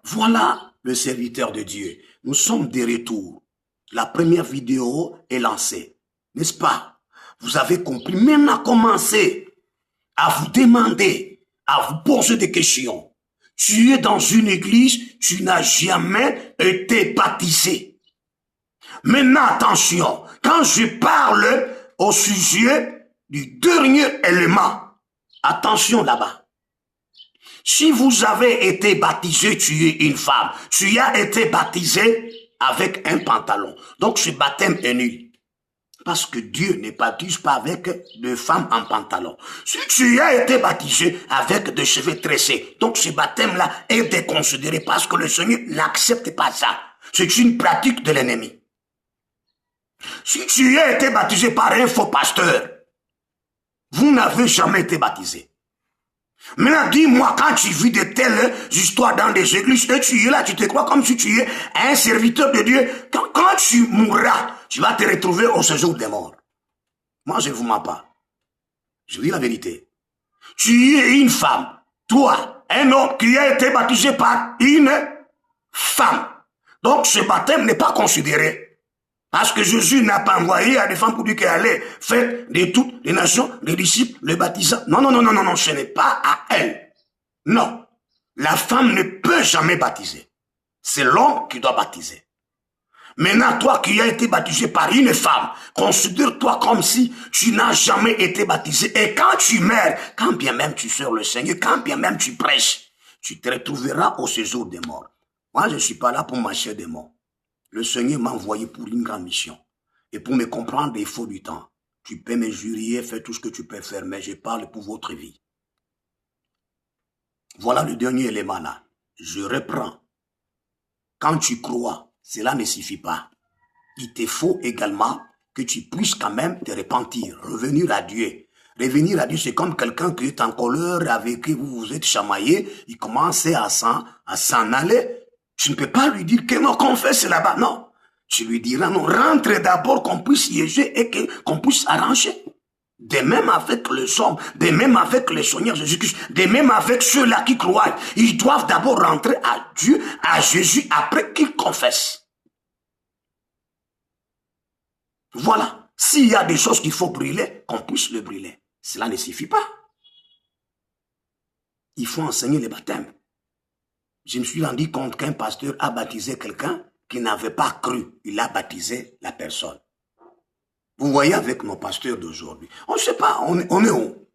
Voilà le serviteur de Dieu. Nous sommes de retour. La première vidéo est lancée. N'est-ce pas? Vous avez compris. Maintenant, commencez à vous demander, à vous poser des questions. Tu es dans une église, tu n'as jamais été baptisé. Maintenant, attention. Quand je parle au sujet du dernier élément, attention là-bas. Si vous avez été baptisé, tu es une femme. Tu as été baptisé avec un pantalon. Donc ce baptême est nul. Parce que Dieu ne baptise pas avec de femmes en pantalon. Si tu as été baptisé avec des cheveux tressés, donc ce baptême-là est déconsidéré parce que le Seigneur n'accepte pas ça. C'est une pratique de l'ennemi. Si tu as été baptisé par un faux pasteur, vous n'avez jamais été baptisé. Maintenant, dis-moi, quand tu vis de telles histoires dans des églises, et tu es là, tu te crois comme si tu es un serviteur de Dieu. Quand tu mourras, tu vas te retrouver au séjour des morts. Moi, je ne vous mens pas. Je dis la vérité. Tu es une femme. Toi, un homme qui a été baptisé par une femme. Donc, ce baptême n'est pas considéré. Parce que Jésus n'a pas envoyé à des femmes pour dire qu'elle allait faire de toutes les nations des disciples, les baptisants. Non, non, non, non, non, non, ce n'est pas à elle. Non. La femme ne peut jamais baptiser. C'est l'homme qui doit baptiser. Maintenant, toi qui as été baptisé par une femme, considère-toi comme si tu n'as jamais été baptisé. Et quand tu meurs, quand bien même tu sers le Seigneur, quand bien même tu prêches, tu te retrouveras au séjour des morts. Moi, je ne suis pas là pour marcher des morts. Le Seigneur m'a envoyé pour une grande mission. Et pour me comprendre, il faut du temps. Tu peux me jurer, faire tout ce que tu peux faire, mais je parle pour votre vie. Voilà le dernier élément là. Je reprends. Quand tu crois, cela ne suffit pas. Il te faut également que tu puisses quand même te repentir, revenir à Dieu. Revenir à Dieu, c'est comme quelqu'un qui est en colère, avec qui vous vous êtes chamaillé, il commence à s'en aller. Tu ne peux pas lui dire que non, qu'on fait c'est là-bas. Non. Tu lui diras non, rentre d'abord qu'on puisse siéger et qu'on puisse arranger. De même avec les hommes, de même avec le Seigneur Jésus-Christ, de même avec ceux-là qui croient. Ils doivent d'abord rentrer à Dieu, à Jésus, après qu'ils confessent. Voilà. S'il y a des choses qu'il faut brûler, qu'on puisse le brûler. Cela ne suffit pas. Il faut enseigner le baptême. Je me suis rendu compte qu'un pasteur a baptisé quelqu'un qui n'avait pas cru. Il a baptisé la personne. Vous voyez avec nos pasteurs d'aujourd'hui. On ne sait pas, on est où?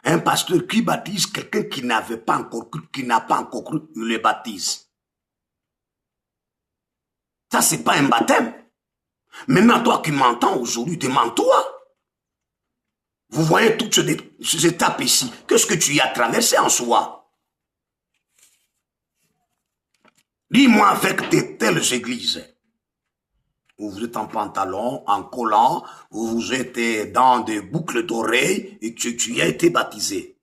Un pasteur qui baptise quelqu'un qui n'avait pas encore cru, qui n'a pas encore cru, il le baptise. Ça, c'est pas un baptême. Maintenant, toi qui m'entends aujourd'hui, demande-toi. Vous voyez toutes ces étapes ici. Qu'est-ce que tu y as traversé en soi? Dis-moi avec de telles églises où vous êtes en pantalon, en collant, où vous êtes dans des boucles d'oreilles et que tu as été baptisé.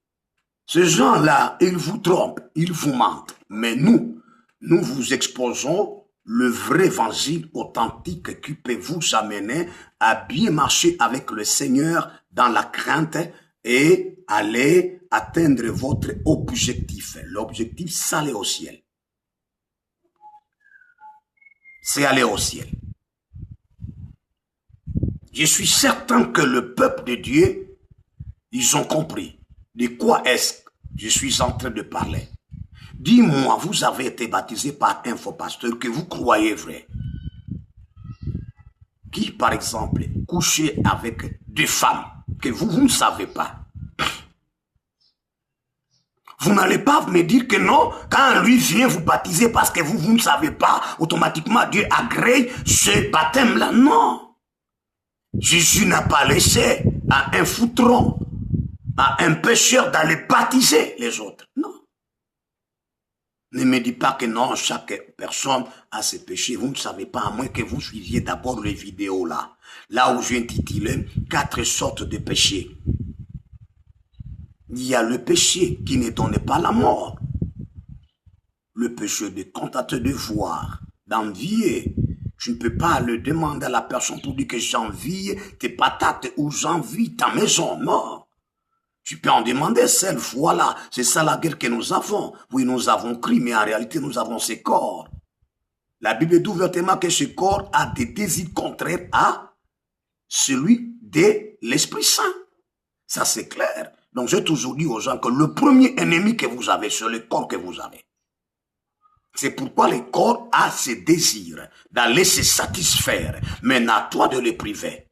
Ces gens-là, ils vous trompent, ils vous mentent. Mais nous vous exposons le vrai évangile authentique qui peut vous amener à bien marcher avec le Seigneur dans la crainte et aller atteindre votre objectif. L'objectif, c'est aller au ciel. C'est aller au ciel. Je suis certain que le peuple de Dieu, ils ont compris de quoi est-ce que je suis en train de parler. Dis-moi, vous avez été baptisé par un faux pasteur que vous croyez vrai. Qui, par exemple, couchait avec des femmes que vous ne savez pas. Vous n'allez pas me dire que non, quand lui vient vous baptiser parce que vous ne savez pas, automatiquement Dieu agrée ce baptême-là. Non. Jésus n'a pas laissé à un foutron, à un pécheur d'aller baptiser les autres. Non. Ne me dis pas que non, chaque personne a ses péchés. Vous ne savez pas, à moins que vous suiviez d'abord les vidéos là. Là où j'ai intitulé 4 sortes de péchés. Il y a le péché qui ne donne pas la mort. Le péché de contenter de voir, d'envier. Tu ne peux pas le demander à la personne pour dire que j'envie tes patates ou j'envie ta maison. Non. Tu peux en demander celle, voilà, c'est ça la guerre que nous avons. Oui, nous avons cru, mais en réalité, nous avons ces corps. La Bible dit ouvertement que ce corps a des désirs contraires à celui de l'Esprit Saint. Ça, c'est clair. Donc, j'ai toujours dit aux gens que le premier ennemi que vous avez, c'est le corps que vous avez. C'est pourquoi le corps a ses désirs d'aller se satisfaire, mais à toi de les priver.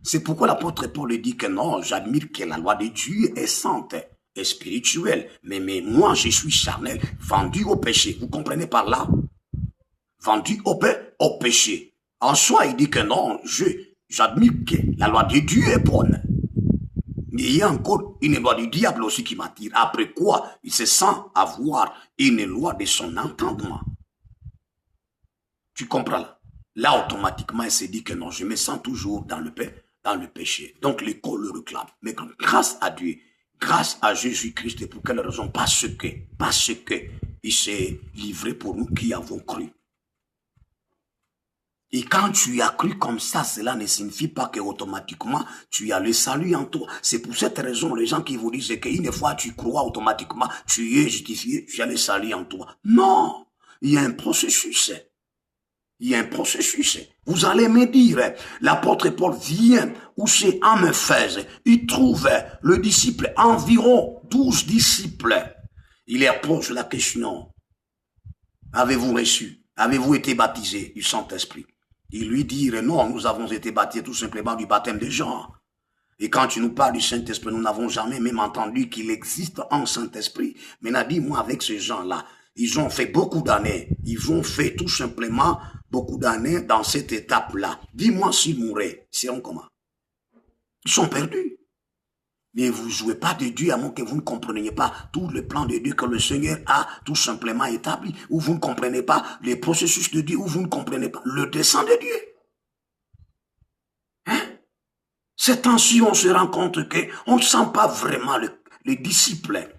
C'est pourquoi l'apôtre Paul dit que non, j'admire que la loi de Dieu est sainte et spirituelle, mais moi je suis charnel, vendu au péché. Vous comprenez par là? Vendu au péché. En soi, il dit que non, j'admire que la loi de Dieu est bonne. Mais il y a encore une loi du diable aussi qui m'attire. Après quoi, il se sent avoir une loi de son entendement. Tu comprends là? Là, automatiquement, il se dit que non, je me sens toujours dans le péché. Donc, le corps le réclame. Mais grâce à Dieu, grâce à Jésus-Christ, pour quelle raison? Parce que il s'est livré pour nous qui avons cru. Et quand tu as cru comme ça, cela ne signifie pas que automatiquement tu as le salut en toi. C'est pour cette raison, les gens qui vous disent qu'une fois tu crois automatiquement, tu es justifié, tu as le salut en toi. Non, il y a un processus. Il y a un processus. Vous allez me dire, l'apôtre Paul vient où c'est en Éphèse. Il trouve le disciple, environ 12 disciples. Il leur pose la question, avez-vous reçu, avez-vous été baptisé du Saint-Esprit? Il lui dit, non, nous avons été baptisés tout simplement du baptême de Jean. Et quand tu nous parles du Saint-Esprit, nous n'avons jamais même entendu qu'il existe un Saint-Esprit. Maintenant, dis-moi, avec ces gens-là, ils ont fait beaucoup d'années. Ils ont fait tout simplement beaucoup d'années dans cette étape-là. Dis-moi s'ils mouraient, ils seront comment? Ils sont perdus. Mais vous ne jouez pas de Dieu à moins que vous ne compreniez pas tout le plan de Dieu que le Seigneur a tout simplement établi. Ou vous ne comprenez pas les processus de Dieu, ou vous ne comprenez pas le dessein de Dieu. Hein? C'est ainsi on se rend compte qu'on ne sent pas vraiment les disciples.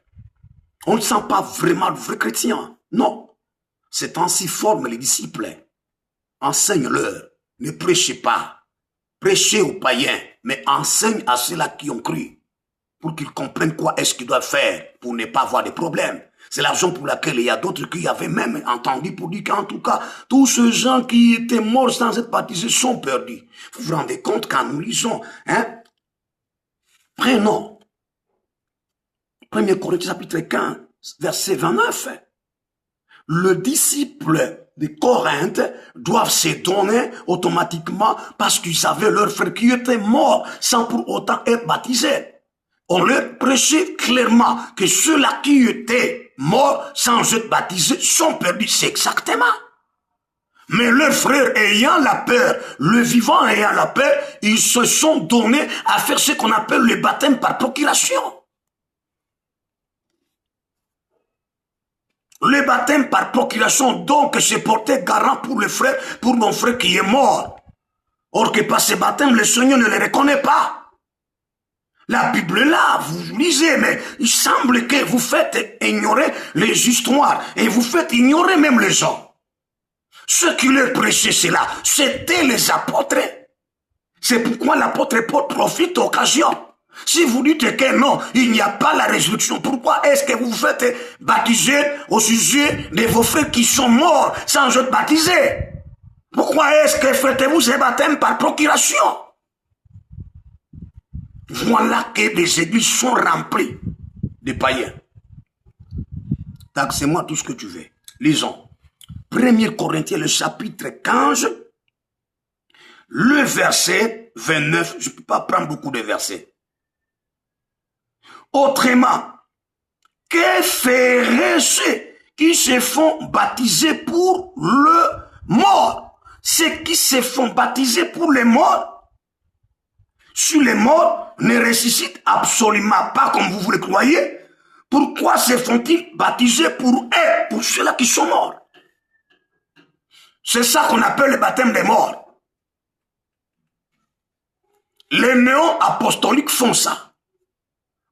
On ne sent pas vraiment le vrai chrétien. Non. C'est ainsi forme les disciples. Enseigne-leur. Ne prêchez pas. Prêchez aux païens, mais enseigne à ceux-là qui ont cru. Pour qu'ils comprennent quoi est-ce qu'ils doivent faire pour ne pas avoir de problèmes. C'est la raison pour laquelle il y a d'autres qui avaient même entendu pour dire qu'en tout cas, tous ces gens qui étaient morts sans être baptisés sont perdus. Vous vous rendez compte quand nous lisons, prenons 1 Corinthiens chapitre 15, verset 29. Le disciple de Corinthe doivent se donner automatiquement parce qu'ils avaient leur frère qui était mort sans pour autant être baptisé. On leur prêchait clairement que ceux-là qui étaient morts sans être baptisés sont perdus. C'est exactement. Mais leurs frères ayant la peur, le vivant ayant la peur, ils se sont donnés à faire ce qu'on appelle le baptême par procuration. Le baptême par procuration, donc, c'est porter garant pour le frère, pour mon frère qui est mort. Or que par ce baptême, le Seigneur ne le reconnaît pas. La Bible là, vous lisez, mais il semble que vous faites ignorer les histoires et vous faites ignorer même les gens. Ceux qui leur prêchaient cela, c'était les apôtres. C'est pourquoi l'apôtre Paul profite d'occasion. Si vous dites que non, il n'y a pas la résurrection, pourquoi est-ce que vous vous faites baptiser au sujet de vos frères qui sont morts sans être baptisés? Pourquoi est-ce que faites-vous ce baptême par procuration? Voilà que les églises sont remplies de païens. Taxe-moi tout ce que tu veux. Lisons. 1 Corinthiens, le chapitre 15, le verset 29. Je ne peux pas prendre beaucoup de versets. Autrement, que feraient ceux qui se font baptiser pour le mort? Ceux qui se font baptiser pour les morts, si les morts ne ressuscitent absolument pas comme vous le croyez, pourquoi se font-ils baptiser pour eux, pour ceux-là qui sont morts? C'est ça qu'on appelle le baptême des morts. Les néo-apostoliques font ça.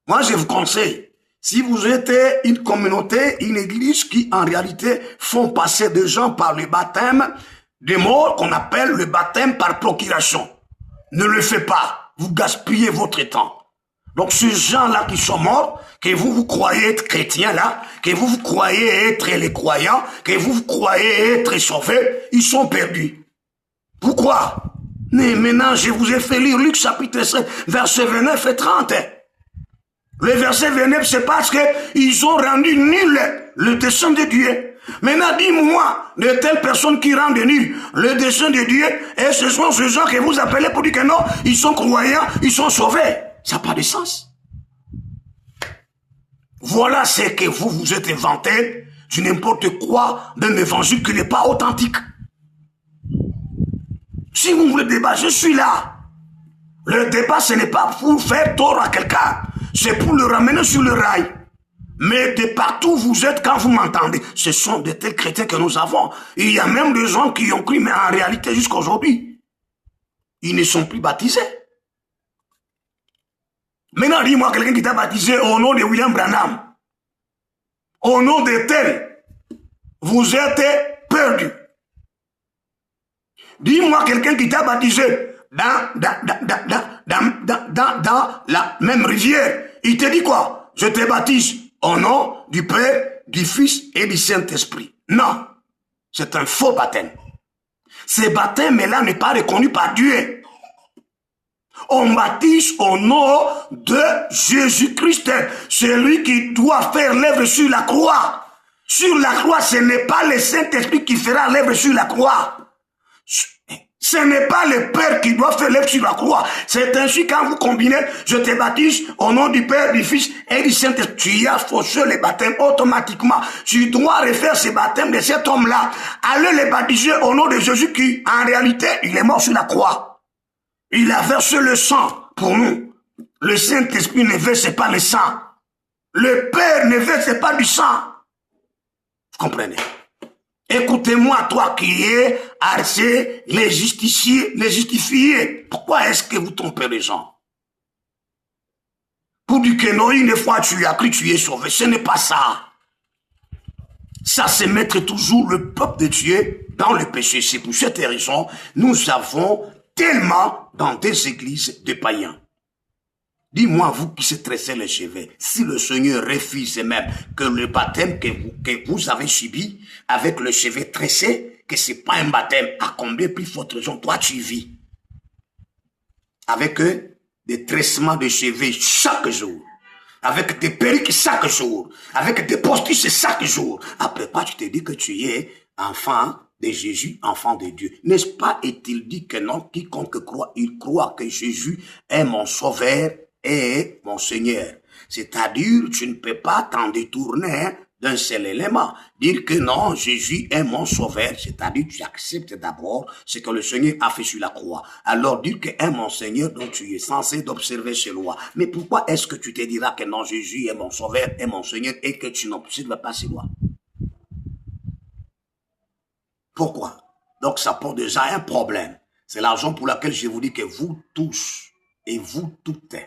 Moi, je vous conseille, si vous êtes une communauté, une église qui, en réalité, font passer des gens par le baptême des morts qu'on appelle le baptême par procuration, ne le faites pas. Vous gaspillez votre temps. Donc ces gens-là qui sont morts, que vous croyez être chrétiens là, que vous croyez être les croyants, que vous croyez être sauvés, ils sont perdus. Pourquoi? Mais maintenant, je vous ai fait lire Luc chapitre 7, versets 29 et 30. Le verset 29, c'est parce qu'ils ont rendu nul le dessein de Dieu. Maintenant, dis-moi, de telles personnes qui rendent nul le dessein de Dieu, et ce sont ces gens que vous appelez pour dire que non, ils sont croyants, ils sont sauvés. Ça n'a pas de sens. Voilà ce que vous vous êtes inventé du n'importe quoi d'un évangile qui n'est pas authentique. Si vous voulez débat, je suis là. Le débat, ce n'est pas pour faire tort à quelqu'un. C'est pour le ramener sur le rail. Mais de partout où vous êtes, quand vous m'entendez, ce sont de tels chrétiens que nous avons. Il y a même des gens qui ont cru, mais en réalité, jusqu'à aujourd'hui, ils ne sont plus baptisés. Maintenant, dis-moi quelqu'un qui t'a baptisé au nom de William Branham. Au nom de tel, vous êtes perdu. Dis-moi quelqu'un qui t'a baptisé dans la même rivière. Il te dit quoi? Je te baptise au nom du Père, du Fils et du Saint-Esprit. Non, c'est un faux baptême. Ce baptême-là n'est pas reconnu par Dieu. On baptise au nom de Jésus-Christ, celui qui doit faire l'œuvre sur la croix. Sur la croix, ce n'est pas le Saint-Esprit qui fera l'œuvre sur la croix. Ce n'est pas le Père qui doit faire l'œuvre sur la croix. C'est ainsi quand vous combinez, je te baptise au nom du Père, du Fils et du Saint-Esprit. Tu as faussé les baptêmes automatiquement. Tu dois refaire ces baptêmes de cet homme-là. Allez les baptiser au nom de Jésus qui, en réalité, il est mort sur la croix. Il a versé le sang pour nous. Le Saint-Esprit ne verse pas le sang. Le Père ne verse pas du sang. Vous comprenez? Écoutez-moi, toi qui es harcelé, les justifier. Pourquoi est-ce que vous trompez les gens? Pour dire que non, une fois tu as cru, tu es sauvé. Ce n'est pas ça. Ça, c'est mettre toujours le peuple de Dieu dans le péché. C'est pour cette raison, nous avons tellement dans des églises de païens. Dis-moi, vous qui se tressez les cheveux, si le Seigneur refuse même que le baptême que vous avez subi avec le cheveu tressé, que c'est pas un baptême, à combien plus forte raison toi tu vis? Avec des tressements de cheveux chaque jour, avec des perruques chaque jour, avec des postiches chaque jour. Après pas, tu te dis que tu es enfant de Jésus, enfant de Dieu. N'est-ce pas, est-il dit que non, quiconque croit, il croit que Jésus est mon sauveur et mon Seigneur. C'est-à-dire, tu ne peux pas t'en détourner d'un seul élément. Dire que non, Jésus est mon sauveur, c'est-à-dire tu acceptes d'abord ce que le Seigneur a fait sur la croix. Alors dire que est mon Seigneur, donc tu es censé d'observer ses lois. Mais pourquoi est-ce que tu te diras que non, Jésus est mon sauveur, est mon Seigneur, et que tu n'observes pas ses lois? Pourquoi? Donc ça pose déjà un problème. C'est la raison pour laquelle je vous dis que vous tous et vous toutes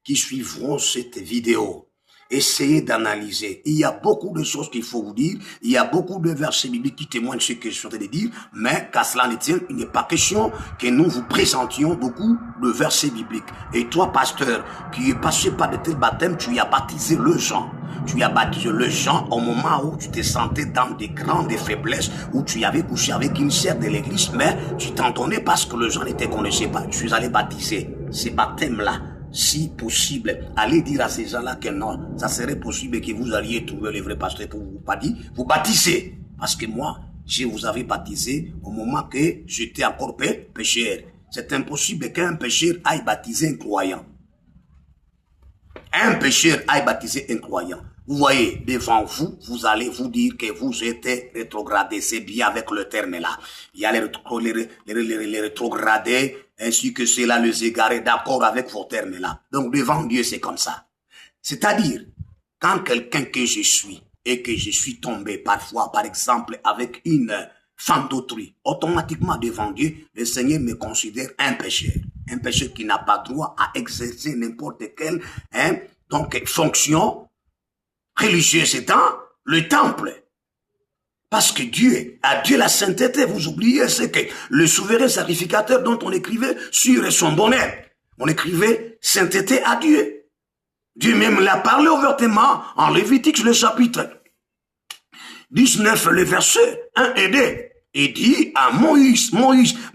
qui suivront cette vidéo, essayez d'analyser. Il y a beaucoup de choses qu'il faut vous dire. Il y a beaucoup de versets bibliques qui témoignent ce que je suis en train de dire. Mais qu'à cela ne tienne, il n'est pas question que nous vous présentions beaucoup de versets bibliques. Et toi, pasteur, qui est passé par de tels baptêmes, tu as baptisé le gens. Tu as baptisé le gens au moment où tu te sentais dans des grandes faiblesses, où tu avais couché avec une sœur de l'église, mais tu t'en donnais parce que le gens ne te connaissait pas. Tu es allé baptiser ces baptêmes-là. Si possible, allez dire à ces gens-là que non, ça serait possible que vous alliez trouver les vrais pasteurs pour vous baptiser. Parce que moi, je vous avais baptisé au moment que j'étais encore pécheur. C'est impossible qu'un pécheur aille baptiser un croyant. Un pécheur aille baptiser un croyant. Vous voyez, devant vous, vous allez vous dire que vous êtes rétrogradé. C'est bien avec le terme là. Il y a les rétrogradés, ainsi que ceux-là, les égarés, d'accord avec vos termes là. Donc devant Dieu, c'est comme ça. C'est-à-dire, quand quelqu'un que je suis, et que je suis tombé parfois, par exemple, avec une femme d'autrui, automatiquement devant Dieu, le Seigneur me considère un pécheur. Un pécheur qui n'a pas droit à exercer n'importe quelle donc fonction religieuse dans le temple. Parce que Dieu a Dieu la sainteté. Vous oubliez, c'est que le souverain sacrificateur dont on écrivait sur son bonheur, on écrivait sainteté à Dieu. Dieu même l'a parlé ouvertement en Lévitique, le chapitre 19, le verset 1 et 2. Et dit à Moïse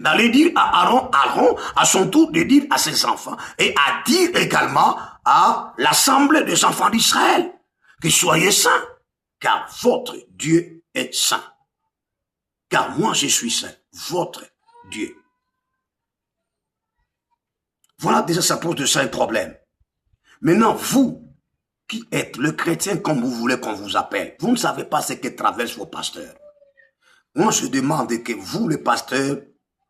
d'aller dire à Aaron à son tour de dire à ses enfants et à dire également à l'assemblée des enfants d'Israël que soyez saints, car votre Dieu est saint. Car moi je suis saint, votre Dieu. Voilà déjà ça pose de ça un problème. Maintenant, vous qui êtes le chrétien comme vous voulez qu'on vous appelle, vous ne savez pas ce que traversent vos pasteurs. Moi, je demande que vous, les pasteurs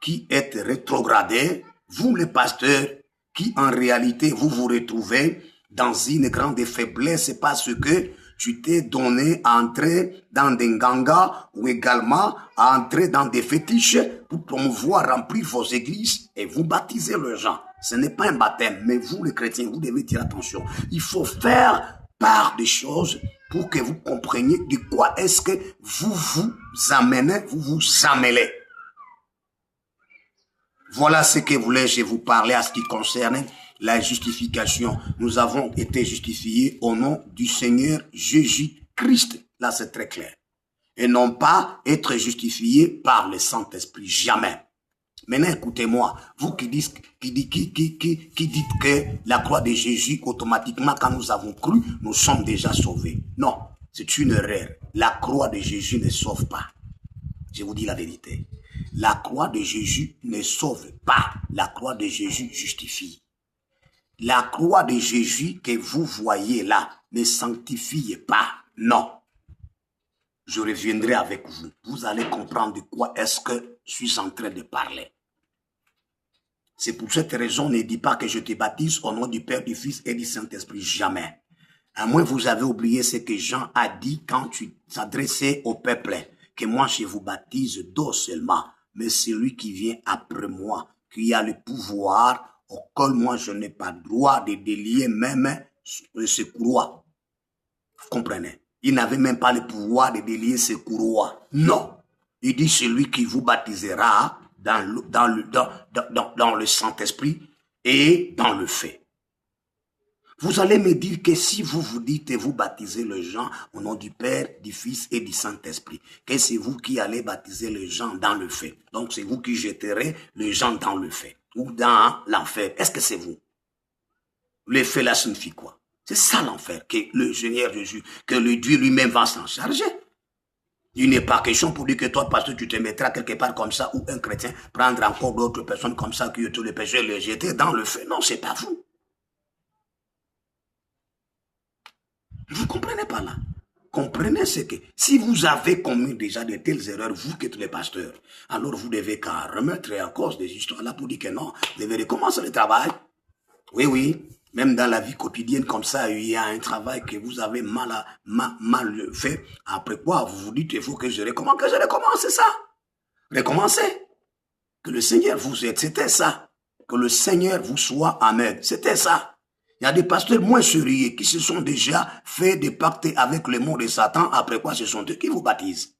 qui êtes rétrogradés, vous, les pasteurs qui, en réalité, vous vous retrouvez dans une grande faiblesse parce que tu t'es donné à entrer dans des gangas ou également à entrer dans des fétiches pour promouvoir, remplir vos églises et vous baptiser les gens. Ce n'est pas un baptême, mais vous, les chrétiens, vous devez dire attention. Il faut faire part des choses pour que vous compreniez de quoi est-ce que vous vous amenez, vous vous amêlez. Voilà ce que voulais-je vous parler à ce qui concerne la justification. Nous avons été justifiés au nom du Seigneur Jésus-Christ. Là, c'est très clair. Et non pas être justifiés par le Saint-Esprit. Jamais. Maintenant, écoutez-moi, vous qui dites que la croix de Jésus, automatiquement, quand nous avons cru, nous sommes déjà sauvés. Non, c'est une erreur. La croix de Jésus ne sauve pas. Je vous dis la vérité. La croix de Jésus ne sauve pas. La croix de Jésus justifie. La croix de Jésus que vous voyez là ne sanctifie pas. Non. Je reviendrai avec vous. Vous allez comprendre de quoi est-ce que je suis en train de parler. C'est pour cette raison, ne dis pas que je te baptise au nom du Père, du Fils et du Saint-Esprit. Jamais. À moins vous avez oublié ce que Jean a dit quand tu s'adressais au peuple. Que moi je vous baptise d'eau seulement. Mais celui qui vient après moi, qui a le pouvoir, auquel moi je n'ai pas droit de délier même ce courroie. Vous comprenez? Il n'avait même pas le pouvoir de délier ce courroie. Non. Il dit celui qui vous baptisera dans le Saint-Esprit et dans le fait. Vous allez me dire que si vous vous dites et vous baptisez les gens au nom du Père, du Fils et du Saint-Esprit, que c'est vous qui allez baptiser les gens dans le fait. Donc c'est vous qui jetterez les gens dans le fait ou dans l'enfer. Est-ce que c'est vous? Le fait là signifie quoi? C'est ça l'enfer que le Seigneur Jésus, que le Dieu lui-même va s'en charger. Il n'est pas question pour dire que toi, pasteur, tu te mettras quelque part comme ça, ou un chrétien prendre encore d'autres personnes comme ça qui ont tous les péchés et les jeter dans le feu. Non, c'est pas vous. Vous comprenez pas là? Comprenez ce que, si vous avez commis déjà de telles erreurs, vous qui êtes les pasteurs, alors vous devez qu'à remettre en cause des histoires là pour dire que non, vous devez recommencer le travail. Oui, oui. Même dans la vie quotidienne comme ça, il y a un travail que vous avez mal fait. Après quoi, vous vous dites, il faut que je recommence. Que je recommence, c'est ça. Recommencez. Que le Seigneur vous aide, c'était ça. Que le Seigneur vous soit en aide, c'était ça. Il y a des pasteurs moins sérieux qui se sont déjà fait des pactes avec le monde de Satan. Après quoi, ce sont eux qui vous baptisent.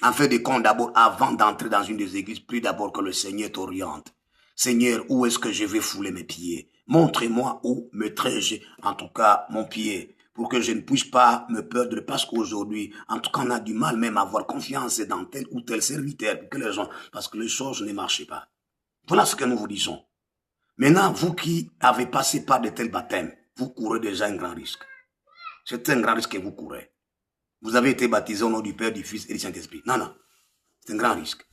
En fait, des comptes d'abord, avant d'entrer dans une des églises, prie d'abord que le Seigneur t'oriente. Seigneur, où est-ce que je vais fouler mes pieds? Montrez-moi où mettrai-je, en tout cas, mon pied, pour que je ne puisse pas me perdre, parce qu'aujourd'hui, en tout cas, on a du mal même à avoir confiance dans tel ou tel serviteur, parce que les choses ne marchent pas. Voilà ce que nous vous disons. Maintenant, vous qui avez passé par de tels baptêmes, vous courez déjà un grand risque. C'est un grand risque que vous courez. Vous avez été baptisé au nom du Père, du Fils et du Saint-Esprit. Non, non. C'est un grand risque.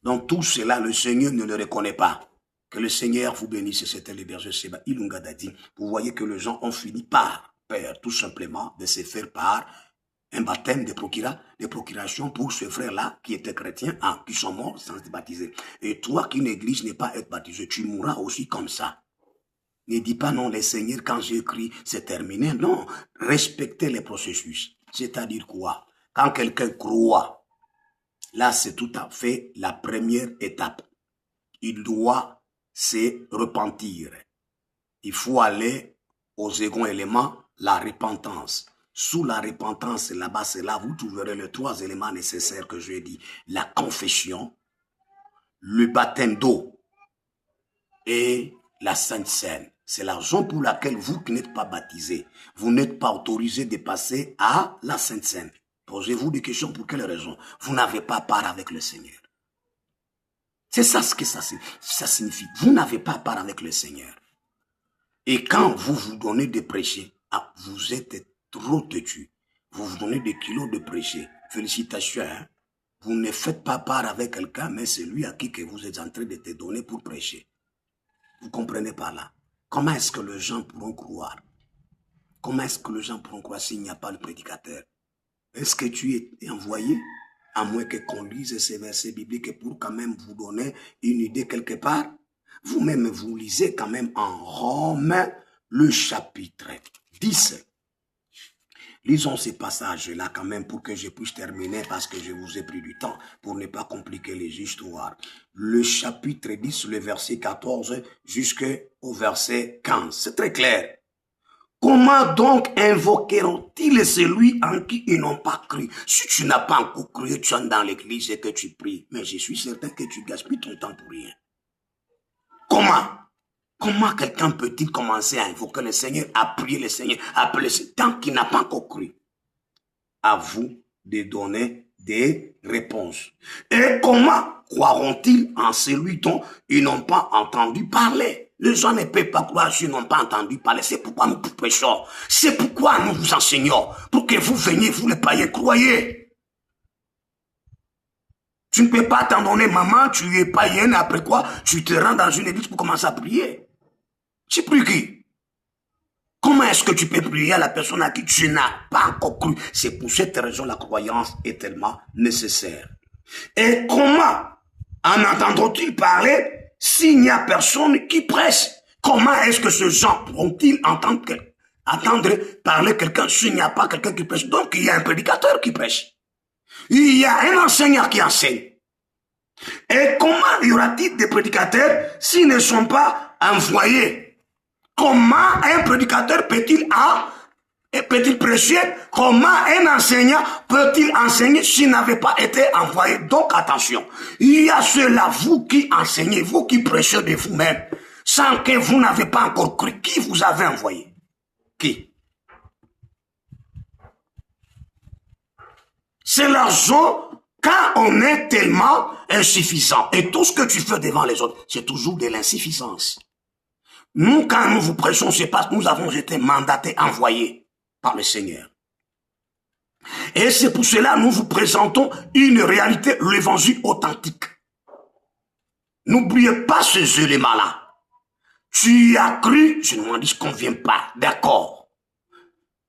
Donc tout cela, le Seigneur ne le reconnaît pas. Que le Seigneur vous bénisse, c'était le berger Seba Ilungadadi. Vous voyez que les gens ont fini par faire tout simplement de se faire par un baptême de procuration pour ce frère-là qui était chrétien, qui sont morts sans être baptisés. Et toi qui l'église n'est pas être baptisé, tu mourras aussi comme ça. Ne dis pas non, le Seigneur, quand j'écris, c'est terminé. Non, respectez les processus. C'est-à-dire quoi? Quand quelqu'un croit, là, c'est tout à fait la première étape. Il doit se repentir. Il faut aller au second élément, la repentance. Sous la repentance, là-bas, c'est là, vous trouverez les trois éléments nécessaires que je ai dit. La confession, le baptême d'eau et la Sainte Seine. C'est la raison pour laquelle vous qui n'êtes pas baptisés, vous n'êtes pas autorisés de passer à la Sainte Seine. Posez-vous des questions pour quelle raison? Vous n'avez pas part avec le Seigneur. C'est ça ce que ça signifie. Vous n'avez pas part avec le Seigneur. Et quand vous vous donnez de prêcher, vous êtes trop têtu. Vous vous donnez des kilos de prêcher. Félicitations. Hein? Vous ne faites pas part avec quelqu'un, mais c'est lui à qui que vous êtes en train de te donner pour prêcher. Vous comprenez par là? Comment est-ce que les gens pourront croire? Comment est-ce que les gens pourront croire s'il n'y a pas le prédicateur? Est-ce que tu es envoyé? À moins que qu'on lise ces versets bibliques pour quand même vous donner une idée quelque part. Vous-même, vous lisez quand même en Rome, le chapitre 10. Lisons ces passages-là quand même pour que je puisse terminer parce que je vous ai pris du temps pour ne pas compliquer les histoires. Le chapitre 10, le verset 14 jusqu'au verset 15. C'est très clair. Comment donc invoqueront-ils celui en qui ils n'ont pas cru? Si tu n'as pas encore cru, tu es dans l'église et que tu pries. Mais je suis certain que tu gaspilles ton temps pour rien. Comment quelqu'un peut-il commencer à invoquer le Seigneur, à prier le Seigneur, à appeler le Seigneur, tant qu'il n'a pas encore cru? À vous de donner des réponses. Et comment croiront-ils en celui dont ils n'ont pas entendu parler? Les gens ne peuvent pas croire s'ils n'ont pas entendu parler. C'est pourquoi nous prêchons. C'est pourquoi nous vous enseignons. Pour que vous veniez, vous les païens, croyez. Tu ne peux pas t'en donner, maman, tu es païenne, après quoi, tu te rends dans une église pour commencer à prier. Tu pries qui? Comment est-ce que tu peux prier à la personne à qui tu n'as pas encore cru? C'est pour cette raison la croyance est tellement nécessaire. Et comment en entendront-ils parler s'il n'y a personne qui prêche? Comment est-ce que ces gens pourront-ils entendre parler quelqu'un s'il n'y a pas quelqu'un qui prêche? Donc il y a un prédicateur qui prêche. Il y a un enseignant qui enseigne. Et comment y aura-t-il des prédicateurs s'ils ne sont pas envoyés? Comment un prédicateur peut-il prêcher? Comment un enseignant peut-il enseigner s'il n'avait pas été envoyé? Donc attention, il y a ceux-là, vous qui enseignez, vous qui prêchez de vous-même, sans que vous n'avez pas encore cru. Qui vous avez envoyé? Qui? C'est la raison quand on est tellement insuffisant. Et tout ce que tu fais devant les autres, c'est toujours de l'insuffisance. Nous, quand nous vous prêchons, c'est parce que nous avons été mandatés, envoyés par le Seigneur. Et c'est pour cela que nous vous présentons une réalité, l'évangile authentique. N'oubliez pas ces éléments-là. Tu as cru, je ne m'en dis qu'on ne vient pas, d'accord.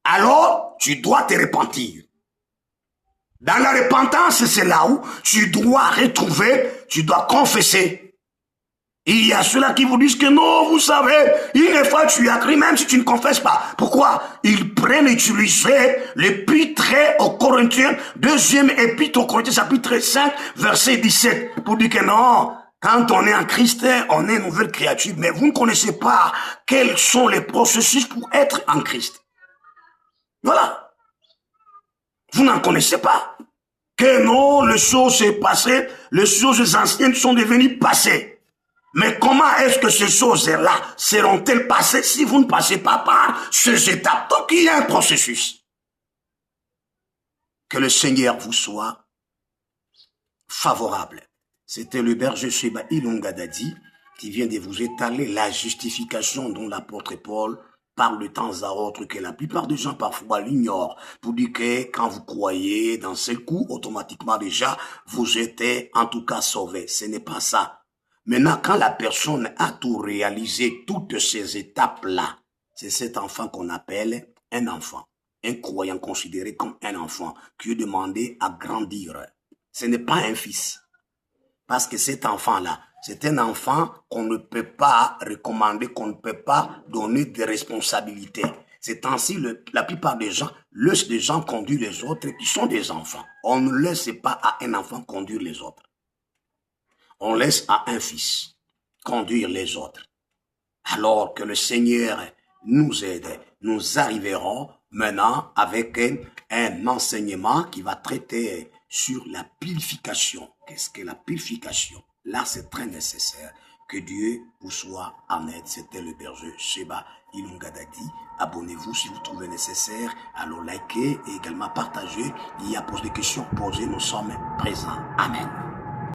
Alors, tu dois te repentir. Dans la repentance, c'est là où tu dois retrouver, tu dois confesser. Il y a ceux-là qui vous disent que non, vous savez, une fois tu as cru, même si tu ne confesses pas. Pourquoi? Ils prennent utiliser l'épître aux Corinthiens, deuxième épître aux Corinthiens, chapitre 5, verset 17, pour dire que non, quand on est en Christ, on est une nouvelle créature, mais vous ne connaissez pas quels sont les processus pour être en Christ. Voilà. Vous n'en connaissez pas. Que non, les choses sont passées, les choses anciennes sont devenues passées. Mais comment est-ce que ces choses-là seront-elles passées si vous ne passez pas par ces étapes? Donc il y a un processus. Que le Seigneur vous soit favorable. C'était le berger Sheba Ilongadadi qui vient de vous étaler la justification dont l'apôtre Paul parle de temps à autre, que la plupart des gens parfois l'ignorent, pour dire que quand vous croyez dans ce coup, automatiquement déjà, vous êtes en tout cas sauvé. Ce n'est pas ça. Maintenant, quand la personne a tout réalisé, toutes ces étapes-là, c'est cet enfant qu'on appelle un enfant. Un croyant considéré comme un enfant qui est demandé à grandir. Ce n'est pas un fils. Parce que cet enfant-là, c'est un enfant qu'on ne peut pas recommander, qu'on ne peut pas donner de responsabilités. C'est ainsi, la plupart des gens laissent des gens conduire les autres qui sont des enfants. On ne laisse pas à un enfant conduire les autres. On laisse à un fils conduire les autres. Alors que le Seigneur nous aide, nous arriverons maintenant avec un enseignement qui va traiter sur la purification. Qu'est-ce que la purification? Là, c'est très nécessaire Que Dieu vous soit en aide. C'était le berger Sheba Ilungadadi. Abonnez-vous si vous trouvez nécessaire. Alors likez et également partagez. Il y a posé des questions posées. Nous sommes présents. Amen.